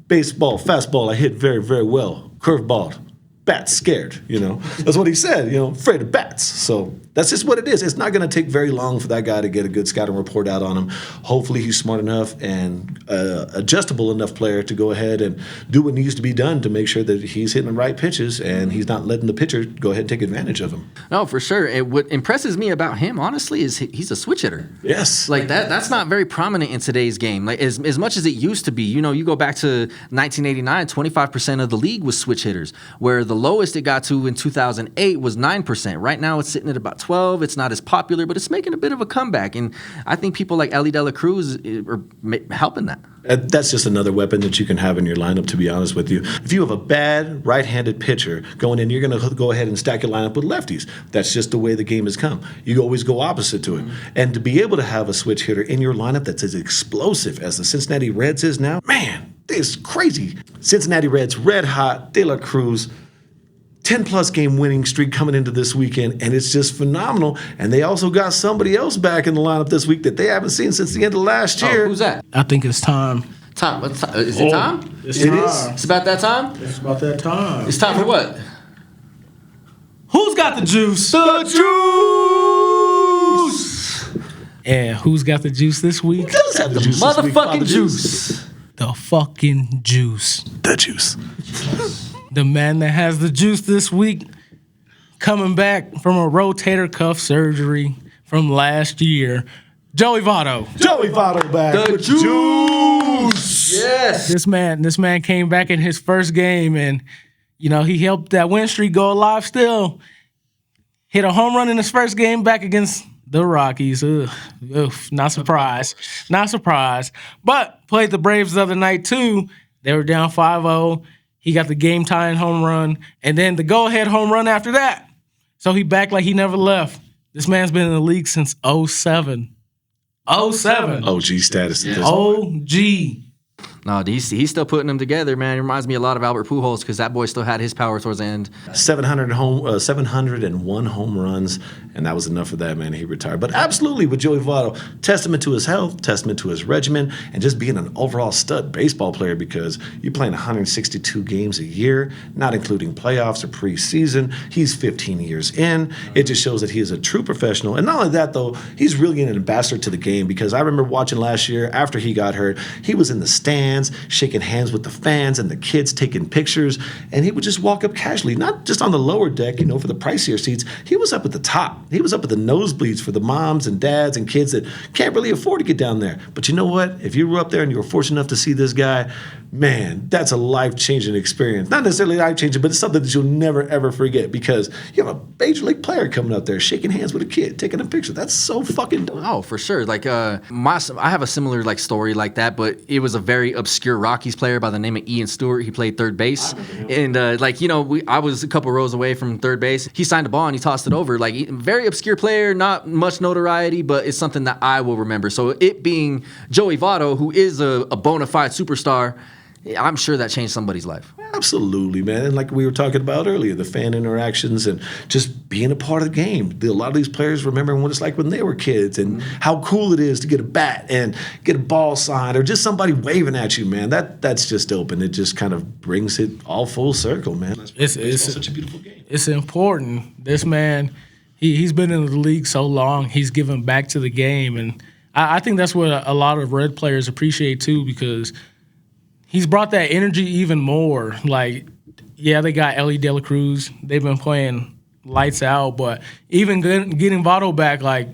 Baseball, fastball, I hit very, very well. Curveball, bats scared, That's what he said, afraid of bats. So that's just what it is. It's not going to take very long for that guy to get a good scouting report out on him. Hopefully he's smart enough and adjustable enough player to go ahead and do what needs to be done to make sure that he's hitting the right pitches and he's not letting the pitcher go ahead and take advantage of him. No, for sure. What impresses me about him, honestly, is he's a switch hitter. Yes. Like that's not very prominent in today's game. Like as much as it used to be, you go back to 1989, 25% of the league was switch hitters, where the lowest it got to in 2008 was 9%. Right now it's sitting at about 12. It's not as popular, but it's making a bit of a comeback. And I think people like Ellie De La Cruz are helping that. That's just another weapon that you can have in your lineup, to be honest with you. If you have a bad right-handed pitcher going in, you're going to go ahead and stack your lineup with lefties. That's just the way the game has come. You always go opposite to it. And to be able to have a switch hitter in your lineup that's as explosive as the Cincinnati Reds is now, man, it's crazy. Cincinnati Reds, red hot, De La Cruz, 10-plus game winning streak coming into this weekend, and it's just phenomenal. And they also got somebody else back in the lineup this week that they haven't seen since the end of last year. Oh, who's that? I think it's time. Tom. Is it Tom? It is. It's about that time? It's about that time. It's time for what? Who's got the juice? The juice! And who's got the juice this week? Does have the juice this week, Motherfucking Father juice. The fucking juice. The juice. The man that has the juice this week, coming back from a rotator cuff surgery from last year, Joey Votto. Joey Votto back The with juice. Yes. This man came back in his first game, and he helped that win streak go alive. Still hit a home run in his first game back against the Rockies. Ugh, not surprised. But played the Braves the other night too. They were down 5-0. He got the game-tying home run, and then the go-ahead home run after that. So he back like he never left. This man's been in the league since 07. 07. OG status. At this OG. No, he's still putting them together, man. It reminds me a lot of Albert Pujols because that boy still had his power towards the end. 701 home runs, and that was enough for that, man. He retired. But absolutely, with Joey Votto, testament to his health, testament to his regimen, and just being an overall stud baseball player because you're playing 162 games a year, not including playoffs or preseason. He's 15 years in. It just shows that he is a true professional. And not only that, though, he's really an ambassador to the game because I remember watching last year after he got hurt, he was in the stands, shaking hands with the fans and the kids taking pictures, and he would just walk up casually, not just on the lower deck, for the pricier seats. He was up at the top. He was up at the nosebleeds for the moms and dads and kids that can't really afford to get down there. But you know what? If you were up there and you were fortunate enough to see this guy, man, that's a life-changing experience. Not necessarily life-changing, but it's something that you'll never, ever forget because you have a major league player coming up there, shaking hands with a kid, taking a picture. That's so fucking dope. Oh, for sure. Like, I have a similar story like that, but it was a very obscure Rockies player by the name of Ian Stewart. He played third base, and I was a couple rows away from third base. He signed a ball and he tossed it over. Like, very obscure player, not much notoriety, but it's something that I will remember. So it being Joey Votto, who is a bona fide superstar, I'm sure that changed somebody's life. Absolutely, man. And like we were talking about earlier, the fan interactions and just being a part of the game. A lot of these players remember what it's like when they were kids and how cool it is to get a bat and get a ball signed or just somebody waving at you, man. That's just dope, and it just kind of brings it all full circle, man. It's such a beautiful game. It's important. This man, he's been in the league so long. He's given back to the game, and I think that's what a lot of Red players appreciate too because he's brought that energy even more. Like, yeah, they got Ellie De La Cruz. They've been playing lights out, but even getting Votto back, like,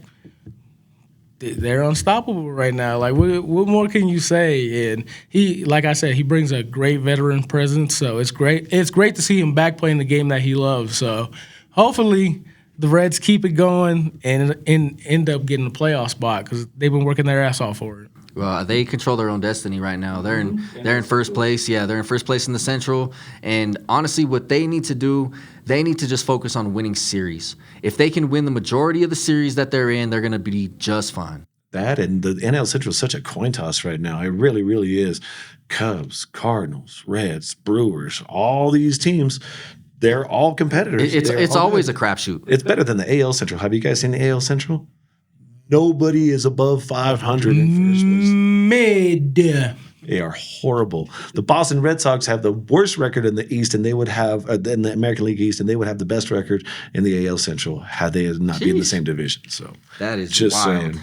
they're unstoppable right now. Like, what more can you say? And he, like I said, he brings a great veteran presence, so it's great. It's great to see him back playing the game that he loves. So hopefully the Reds keep it going and end up getting a playoff spot because they've been working their ass off for it. Well, they control their own destiny right now. They're in first place. Yeah, they're in first place in the Central. And honestly, what they need to do, they need to just focus on winning series. If they can win the majority of the series that they're in, they're going to be just fine. That and the NL Central is such a coin toss right now. It really, really is. Cubs, Cardinals, Reds, Brewers, all these teams, they're all competitors. It's always a crapshoot. It's better than the AL Central. Have you guys seen the AL Central? Nobody is above 500 in first place. Mid. They are horrible. The Boston Red Sox have the worst record in the East, and they would have in the American League East, and they would have the best record in the AL Central had they not been in the same division. So that is just wild. saying.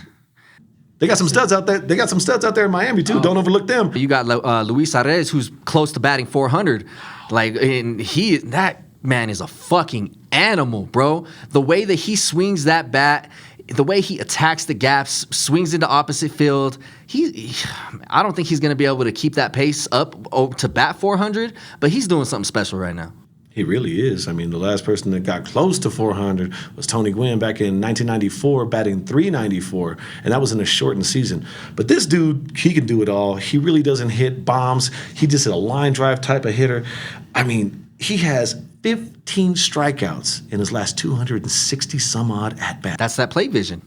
They got some studs out there. They got some studs out there in Miami too. Don't overlook them. You got Luis Arraez, who's close to batting 400. Like, and that man is a fucking animal, bro. The way that he swings that bat, the way he attacks the gaps, swings into opposite field, I don't think he's going to be able to keep that pace up to bat 400, but he's doing something special right now. He really is. I mean, the last person that got close to 400 was Tony Gwynn back in 1994, batting 394, and that was in a shortened season. But this dude, he can do it all. He really doesn't hit bombs. He just is a line drive type of hitter. I mean, he has 15 strikeouts in his last 260 some odd at bats. That's that plate vision.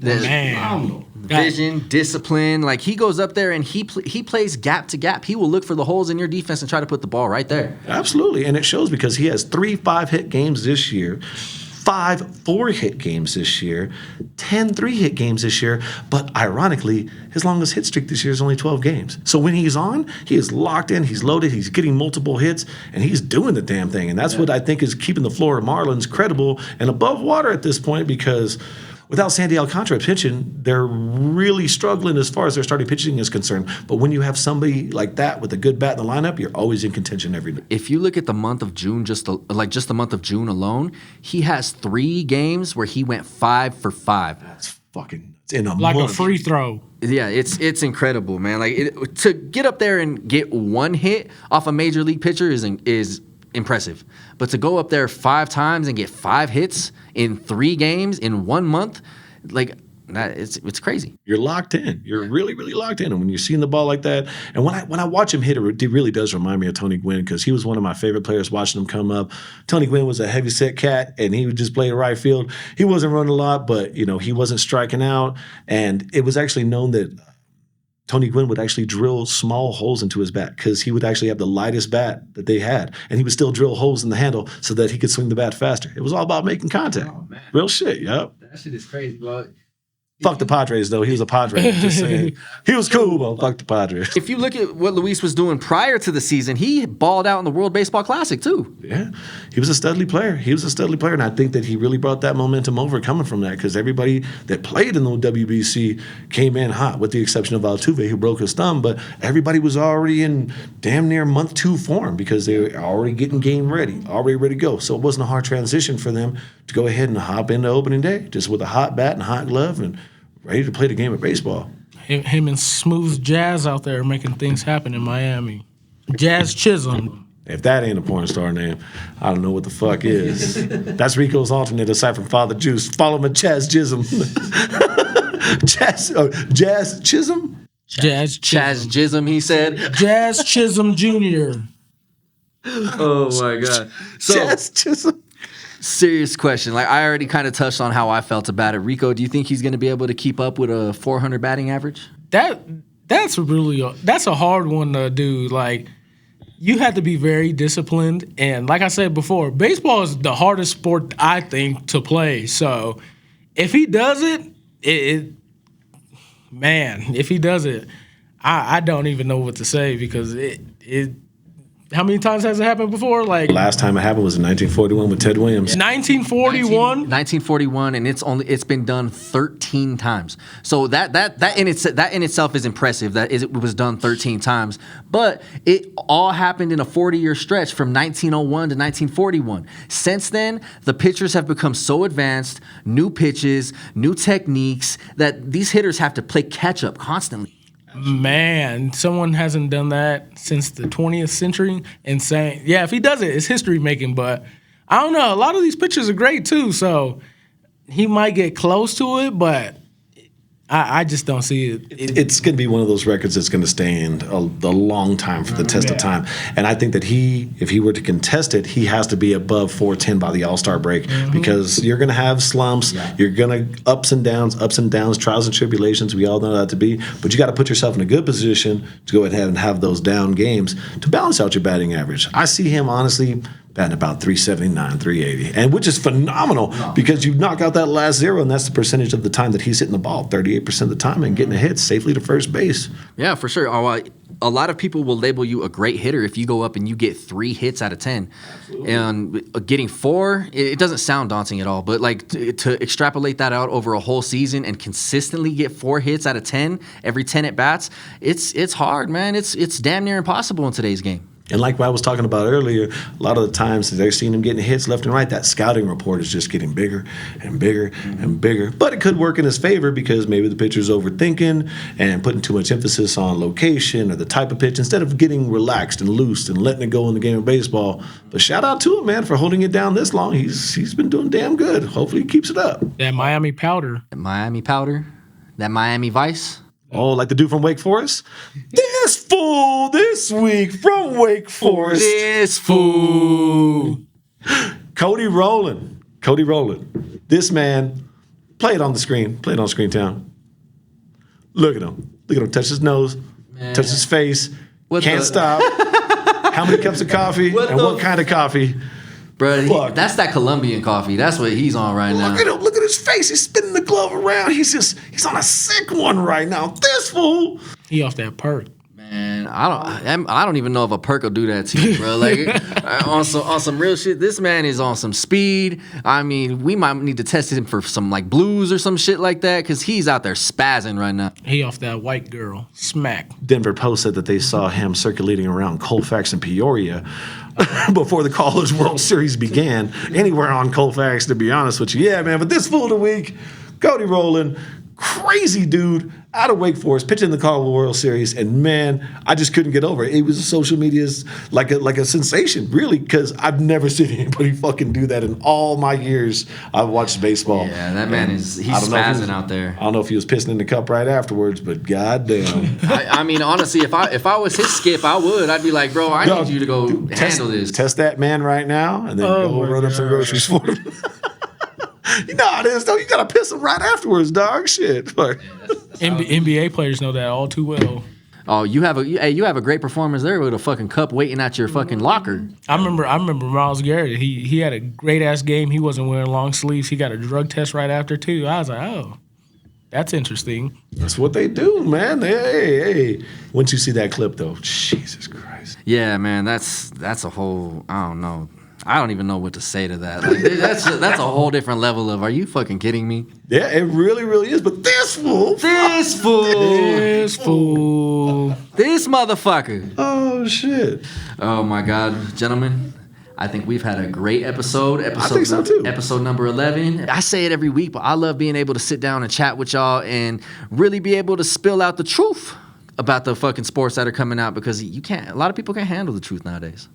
Man. Vision, discipline. Like, he goes up there and he plays gap to gap. He will look for the holes in your defense and try to put the ball right there. Absolutely, and it shows because he has 3 5-hit games this year, 5 4-hit games this year, 10 3-hit games this year, but ironically, his longest hit streak this year is only 12 games. So when he's on, he is locked in, he's loaded, he's getting multiple hits, and he's doing the damn thing. And that's what I think is keeping the Florida Marlins credible and above water at this point, because without Sandy Alcantara pitching, they're really struggling as far as their starting pitching is concerned. But when you have somebody like that with a good bat in the lineup, you're always in contention every day. If you look at the month of June, just the month of June alone, he has 3 games where he went 5 for 5. That's fucking in a Like month. a free throw. Yeah, it's incredible, man. Like, to get up there and get 1 hit off a major league pitcher is impressive. But to go up there 5 times and get 5 hits in 3 games in 1 month, like, that, it's crazy. You're locked in. You're really, really locked in. And when you're seeing the ball like that, and when I watch him hit, it really does remind me of Tony Gwynn, because he was one of my favorite players watching him come up. Tony Gwynn was a heavy-set cat, and he would just play right field. He wasn't running a lot, but, he wasn't striking out. And it was actually known that Tony Gwynn would actually drill small holes into his bat, because he would actually have the lightest bat that they had, and he would still drill holes in the handle so that he could swing the bat faster. It was all about making contact. Oh, man. Real shit, yep. That shit is crazy. Well, Fuck the Padres, though. He was a Padre. Just saying. He was cool, but fuck the Padres. if you look at what Luis was doing prior to the season, he balled out in the World Baseball Classic too. Yeah, he was a studly player. And I think that he really brought that momentum over coming from that, because everybody that played in the WBC came in hot, with the exception of Altuve, who broke his thumb. But everybody was already in damn near month 2 form, because they were already getting game ready, already ready to go. So it wasn't a hard transition for them to go ahead and hop into opening day just with a hot bat and hot glove and ready to play the game of baseball. Him and Smooth Jazz out there making things happen in Miami. Jazz Chisholm. If that ain't a porn star name, I don't know what the fuck is. That's Rico's alternate aside from Father Juice. Follow him at Chaz Chisholm. Jazz Chisholm? Jazz Chisholm. Chaz Chisholm, he said. Jazz Chisholm Jr. Oh my God. So, Jazz Chisholm. serious question. Like, I already kind of touched on how I felt about it. Rico, do you think he's going to be able to keep up with a 400 batting average? That's a hard one to do. Like, you have to be very disciplined, and like I said before, baseball is the hardest sport, I think, to play. So if he does it, if he does it, I don't even know what to say, because it how many times has it happened before? Like, Last time it happened was in 1941 with Ted Williams. 1941. 1941, and it's been done 13 times. So that in itself is impressive. It was done 13 times, but it all happened in a 40-year stretch from 1901 to 1941. Since then, the pitchers have become so advanced, new pitches, new techniques, that these hitters have to play catch up constantly. Man, someone hasn't done that since the 20th century. And saying, if he does it, it's history making. But I don't know. A lot of these pitchers are great too, so he might get close to it, but I just don't see it. It's going to be one of those records that's going to stand a long time for the test of time. And I think that if he were to contest it, he has to be above 410 by the All-Star break, because you're going to have slumps. Yeah. You're going to ups and downs, trials and tribulations. We all know that to be. But you got to put yourself in a good position to go ahead and have those down games to balance out your batting average. I see him, honestly, batting about 379, 380, and which is phenomenal, because you knock out that last zero, and that's the percentage of the time that he's hitting the ball, 38% of the time, and getting a hit safely to first base. Yeah, for sure. A lot of people will label you a great hitter if you go up and you get 3 hits out of 10. Absolutely. And getting 4, it doesn't sound daunting at all. But like to extrapolate that out over a whole season and consistently get 4 hits out of 10 every 10 at bats, it's hard, man. It's damn near impossible in today's game. And like I was talking about earlier, a lot of the times they're seeing him getting hits left and right. That scouting report is just getting bigger and bigger and bigger. But it could work in his favor because maybe the pitcher's overthinking and putting too much emphasis on location or the type of pitch instead of getting relaxed and loose and letting it go in the game of baseball. But shout out to him, man, for holding it down this long. He's been doing damn good. Hopefully he keeps it up. That Miami powder. That Miami powder, that Miami Vice. Oh, like the dude from Wake Forest? This fool this week from Wake Forest. This fool. Cody Rowland. This man, play it on the screen. Play it on Screen Town. Look at him. Touch his nose. Man. Touch his face. What Can't the- stop. How many cups of coffee? What and the- what kind of coffee? Bro, Fuck. that's that Colombian coffee. That's what he's on right now. Look at him. Look at his face. He's spinning the glove around. He's on a sick one right now. This fool. He off that perk. Man, I don't even know if a perk will do that to you, bro. Like on some real shit. This man is on some speed. I mean, we might need to test him for some like blues or some shit like that because he's out there spazzing right now. He off that white girl. Smack. Denver Post said that they saw him circulating around Colfax and Peoria before the College World Series began. Anywhere on Colfax, to be honest with you. Yeah, man, but this fool of the week, Cody Rowland, crazy dude, out of Wake Forest, pitching the College World Series, and man, I just couldn't get over it. It was social media's like a sensation, really, because I've never seen anybody fucking do that in all my years I've watched baseball. Yeah, that man he's I don't know if he spazzing was- out there. I don't know if he was pissing in the cup right afterwards, but goddamn. I mean, honestly, if I was his skip, I would. I'd be like, bro, I need you to go handle this. Test that man right now, and then Oh go my run up some groceries for him. You know how it is, though. You gotta piss him right afterwards, dog. Shit. Like, NBA players know that all too well. Oh, you have a great performance there with a fucking cup waiting at your fucking locker. I remember Miles Garrett. He had a great ass game. He wasn't wearing long sleeves. He got a drug test right after too. I was like, oh, that's interesting. that's what they do, man. Hey. Once you see that clip, though, Jesus Christ. Yeah, man, that's a whole. I don't know. I don't even know what to say to that. Like, that's a whole different level of. Are you fucking kidding me? Yeah, it really, really is. But this fool. This fool. This fool. This motherfucker. Oh shit. Oh my God, gentlemen. I think we've had a great episode. I think so, too. Episode number 11. I say it every week, but I love being able to sit down and chat with y'all and really be able to spill out the truth about the fucking sports that are coming out because a lot of people can't handle the truth nowadays.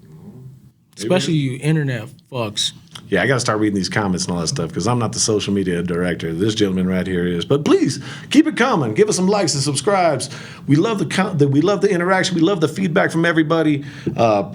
Especially you internet fucks. Yeah, I got to start reading these comments and all that stuff because I'm not the social media director. This gentleman right here is. But please keep it coming. Give us some likes and subscribes. We love we love the interaction. We love the feedback from everybody.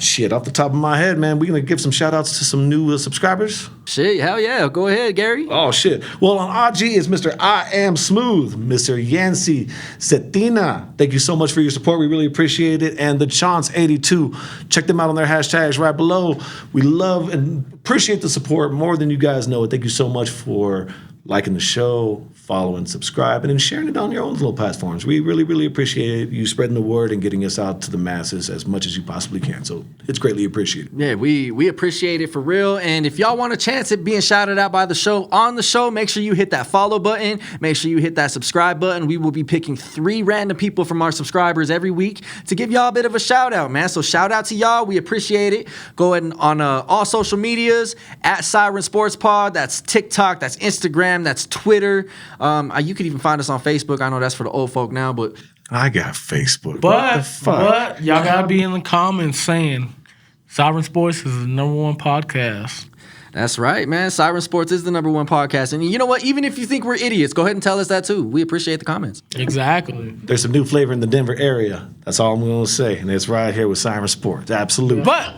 Shit, off the top of my head, man, we're gonna give some shout outs to some new subscribers. Shit, hell yeah. Go ahead, Gary. Oh shit. Well, on IG is Mr. I Am Smooth, Mr. Yancy Cetina. Thank you so much for your support. We really appreciate it. And the Chance82. Check them out on their hashtags right below. We love and appreciate the support more than you guys know. Thank you so much for liking the show, following, subscribing, and sharing it on your own little platforms. We really, really appreciate you spreading the word and getting us out to the masses as much as you possibly can. So it's greatly appreciated. Yeah, we appreciate it for real. And if y'all want a chance at being shouted out by the show on the show, make sure you hit that follow button. Make sure you hit that subscribe button. We will be picking 3 random people from our subscribers every week to give y'all a bit of a shout out, man. So shout out to y'all. We appreciate it. Go ahead and on all social medias at Siren Sports Pod. That's TikTok. That's Instagram. That's Twitter. You could even find us on Facebook. I know that's for the old folk now, but I got Facebook. What the fuck? But y'all gotta be in the comments saying Siren Sports is the #1 podcast. that's right, man. Siren Sports is the #1 podcast. And you know what? Even if you think we're idiots, go ahead and tell us that too. We appreciate the comments. Exactly. There's some new flavor in the Denver area. That's all I'm going to say. And it's right here with Siren Sports. Absolutely. But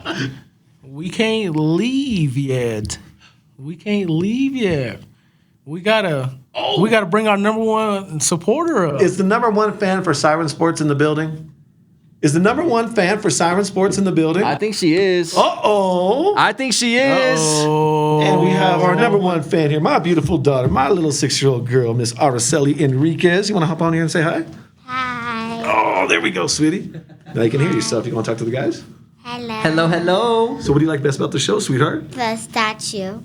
we can't leave yet. We gotta bring our #1 supporter up. Is the #1 fan for Siren Sports in the building? Is the #1 fan for Siren Sports in the building? I think she is. Uh-oh. I think she is. Oh. And we have our #1 fan here, my beautiful daughter, my little 6-year-old girl, Miss Araceli Enriquez. You want to hop on here and say hi? Hi. Oh, there we go, sweetie. Now you can hear yourself. You want to talk to the guys? Hello. Hello, hello. So what do you like best about the show, sweetheart? The statue.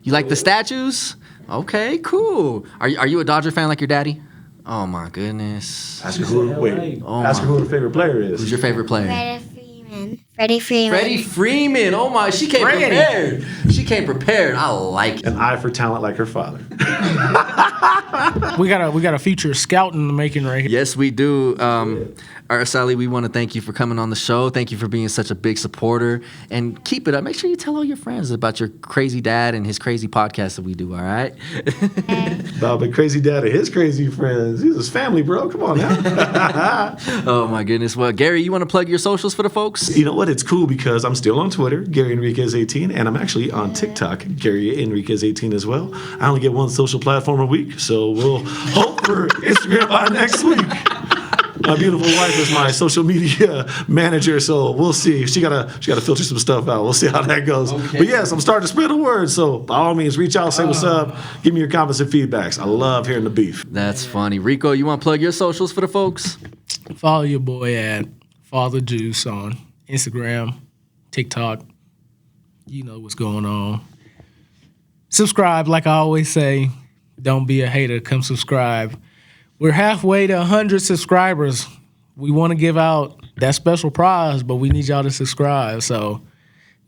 You like the statues? Okay, cool. Are you a Dodger fan like your daddy? Oh my goodness. Ask her who, wait, ask her who her favorite player is. Who's your favorite player? Red Freeman. Freeman. Freddie Freeman. Freddie Freeman. Oh my, she came Freddie. prepared. She came prepared. I like it. An eye for talent like her father. We got a future scout in the making right here. Yes, we do. Araceli, we want to thank you for coming on the show. Thank you for being such a big supporter. And keep it up. Make sure you tell all your friends about your crazy dad and his crazy podcast that we do, all right? About the crazy dad and his crazy friends. He's his family, bro. Come on now. Oh, my goodness. Well, Gary, you want to plug your socials for the folks? You know what? It's cool because I'm still on Twitter, Gary Enriquez18, and I'm actually on TikTok, Gary Enriquez18 as well. I only get one social platform a week, so we'll hope for Instagram by next week. My beautiful wife is my social media manager, so we'll see. She gotta filter some stuff out. We'll see how that goes. Okay. But yes, I'm starting to spread the word. So by all means, reach out, say what's up, give me your comments and feedbacks. I love hearing the beef. That's funny. Rico, you want to plug your socials for the folks? Follow your boy at Father Juice on Instagram, TikTok. You know what's going on. Subscribe, like I always say. Don't be a hater. Come subscribe. We're halfway to 100 subscribers. We want to give out that special prize, but we need y'all to subscribe. So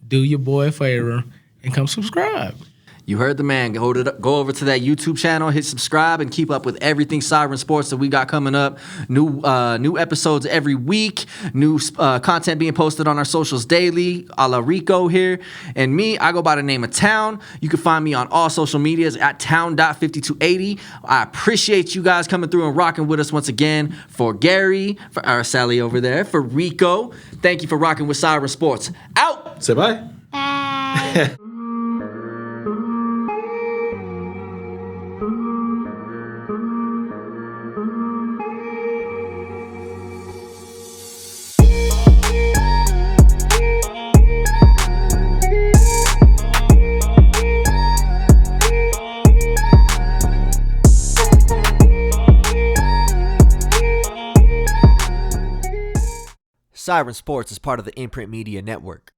do your boy a favor and come subscribe. You heard the man. Go over to that YouTube channel, hit subscribe, and keep up with everything Siren Sports that we got coming up. New episodes every week. New content being posted on our socials daily, a la Rico here. And me, I go by the name of Town. You can find me on all social medias at town.5280. I appreciate you guys coming through and rocking with us once again. For Gary, for Araceli over there, for Rico, thank you for rocking with Siren Sports. Out! Say bye. Bye. Siren Sports is part of the Imprint Media Network.